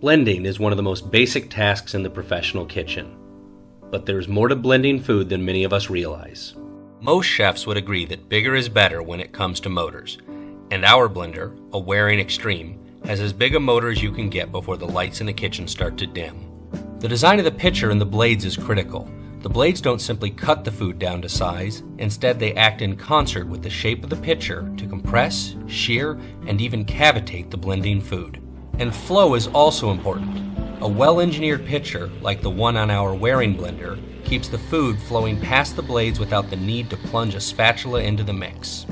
Blending is one of the most basic tasks in the professional kitchen. But there's more to blending food than many of us realize. Most chefs would agree that bigger is better when it comes to motors. And our blender, a Waring Extreme, has as big a motor as you can get before the lights in the kitchen start to dim. The design of the pitcher and the blades is critical. The blades don't simply cut the food down to size, instead they act in concert with the shape of the pitcher to compress, shear, and even cavitate the blending food. And flow is also important. A well-engineered pitcher, like the one on our Waring blender, keeps the food flowing past the blades without the need to plunge a spatula into the mix.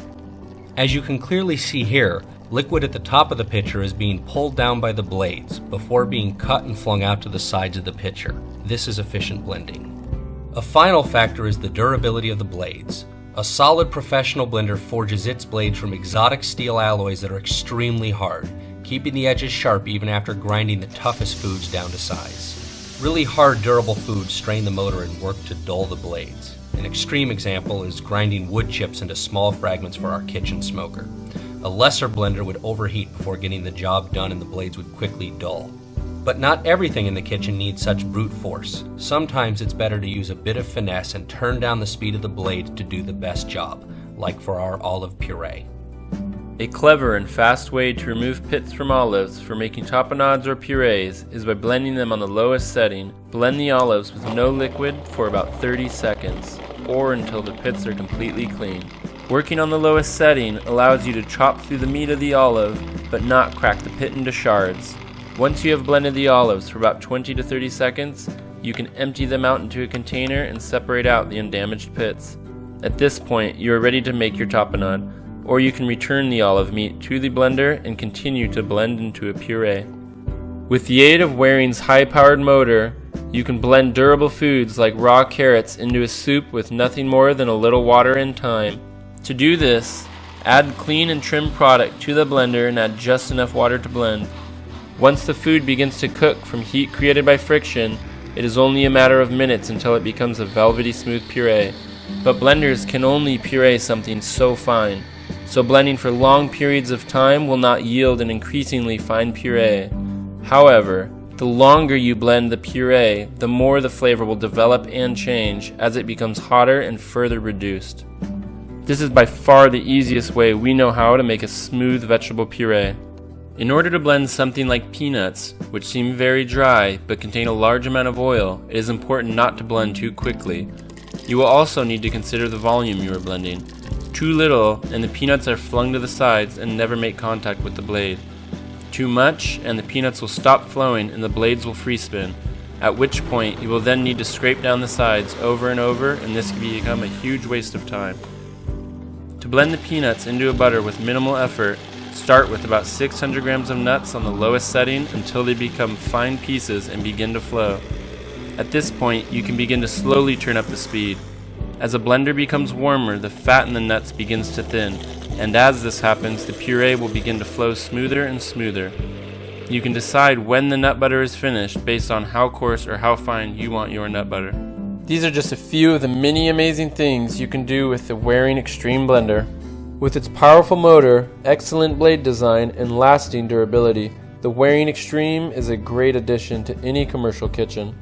As you can clearly see here, liquid at the top of the pitcher is being pulled down by the blades before being cut and flung out to the sides of the pitcher. This is efficient blending. A final factor is the durability of the blades. A solid professional blender forges its blades from exotic steel alloys that are extremely hard, keeping the edges sharp even after grinding the toughest foods down to size. Really hard, durable foods strain the motor and work to dull the blades. An extreme example is grinding wood chips into small fragments for our kitchen smoker. A lesser blender would overheat before getting the job done and the blades would quickly dull. But not everything in the kitchen needs such brute force. Sometimes it's better to use a bit of finesse and turn down the speed of the blade to do the best job, like for our olive puree. A clever and fast way to remove pits from olives for making tapenades or purees is by blending them on the lowest setting. Blend the olives with no liquid for about 30 seconds, or until the pits are completely clean. Working on the lowest setting allows you to chop through the meat of the olive, but not crack the pit into shards. Once you have blended the olives for about 20 to 30 seconds, you can empty them out into a container and separate out the undamaged pits. At this point, you are ready to make your tapenade, or you can return the olive meat to the blender and continue to blend into a puree. With the aid of Waring's high-powered motor, you can blend durable foods like raw carrots into a soup with nothing more than a little water and time. To do this, add clean and trim product to the blender and add just enough water to blend. Once the food begins to cook from heat created by friction, it is only a matter of minutes until it becomes a velvety smooth puree. But blenders can only puree something so fine, so blending for long periods of time will not yield an increasingly fine puree. However, the longer you blend the puree, the more the flavor will develop and change as it becomes hotter and further reduced. This is by far the easiest way we know how to make a smooth vegetable puree. In order to blend something like peanuts, which seem very dry but contain a large amount of oil, it is important not to blend too quickly. You will also need to consider the volume you are blending. Too little, and the peanuts are flung to the sides and never make contact with the blade. Too much, and the peanuts will stop flowing and the blades will free spin, at which point you will then need to scrape down the sides over and over, and this can become a huge waste of time. To blend the peanuts into a butter with minimal effort, start with about 600 grams of nuts on the lowest setting until they become fine pieces and begin to flow. At this point, you can begin to slowly turn up the speed. As a blender becomes warmer, the fat in the nuts begins to thin, and as this happens, the puree will begin to flow smoother and smoother. You can decide when the nut butter is finished based on how coarse or how fine you want your nut butter. These are just a few of the many amazing things you can do with the Waring Extreme blender. With its powerful motor, excellent blade design, and lasting durability, the Waring Extreme is a great addition to any commercial kitchen.